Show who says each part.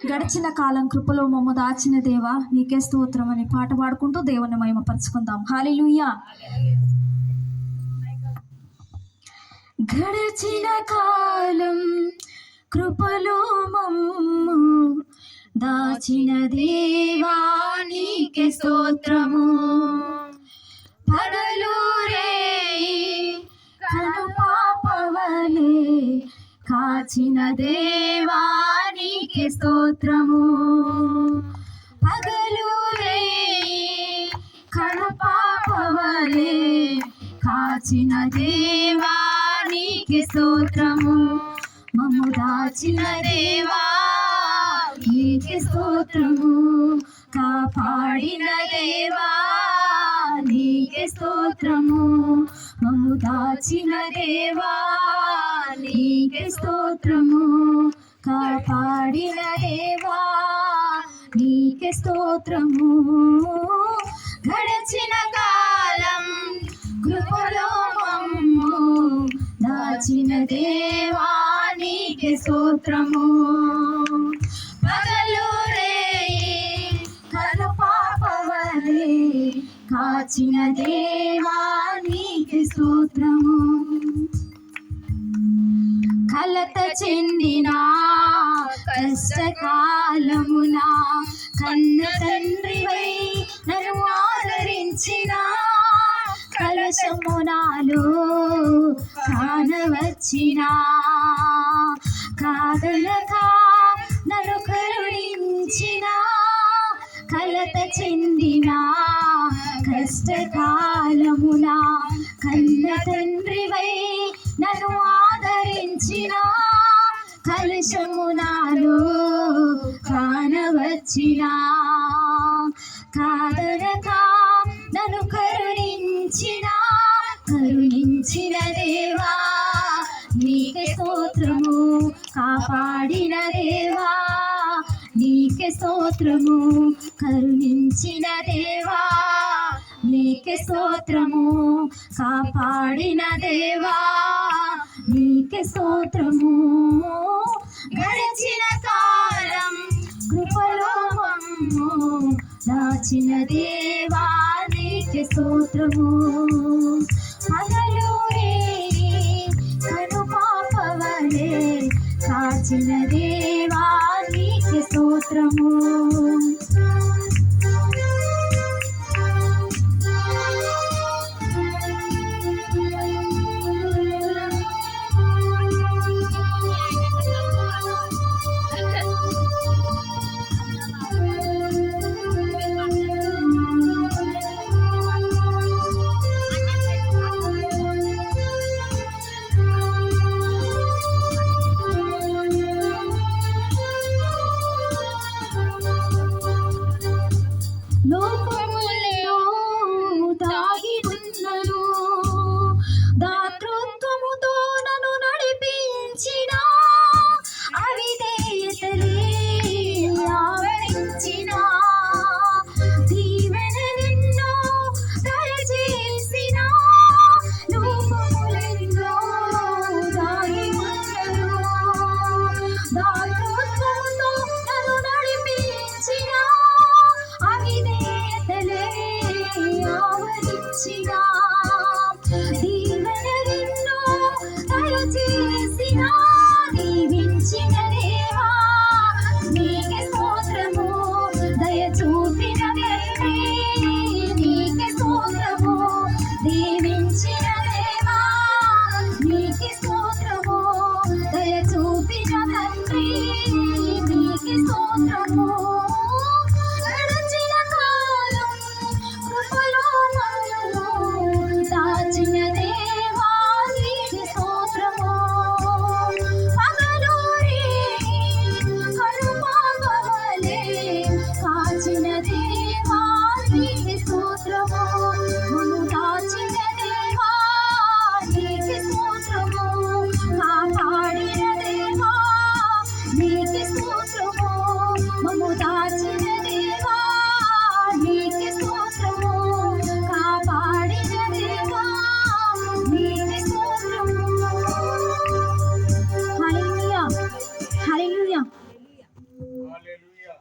Speaker 1: గడిచిన కాలం కృపలో మమ్మ దాచిన దేవా నీకే స్తోత్రం అని పాట పాడుకుంటూ దేవుని మహిమపరచుకుందాం. హల్లెలూయా. గడిచిన కాలం కృపలో మమ్ము దాచిన దేవా నీకే స్తోత్రము. పగలు రేయి కను పాపవలే కాచిన దేవా నీకే స్తోత్రము. పగలు రేయి కను పాపవలే కాచిన దేవా నీకే స్తోత్రము. మమ్ము దాచిన దేవా నీకే స్తోత్రము. కాపాడిన దేవా నీకే స్తోత్రము. మమ్ము దాచిన దేవా నీకే స్తోత్రము. కాపాడిన దేవా నీకే స్తోత్రము. గడచిన కాలం కృపలో మమ్ము దాచిన దేవా నీకే స్తోత్రము. పగలు రేయి కను పాపవలే కాచిన దేవా నీకే స్తోత్రము. కలత చెందిన కష్టకాలమున కన్న తండ్రివై నన్ను ఆదరించిన కలశము నాలో కానవచ్చిన కాదనక నన్ను కరుణించిన కలత చెందిన కష్టకాలమున కన్న తండ్రివై నన్ను ఆదరించిన కలశము నాలో కానవచ్చిన కాదనక నన్ను కరుణించిన దేవా నీకే స్తోత్రము. కాపాడిన దేవా నీకే స్తోత్రము. కరుణించిన దేవా నీకే స్తోత్రము. కాపాడిన దేవా నీకే స్తోత్రము. గడిచిన కాలం కృపలో మమ్ము దాచిన దేవా నీకే స్తోత్రము. పగలు రేయి కను పాపవలే కాచిన దేవా నీకే స్తోత్రము.
Speaker 2: హల్లెలూయా.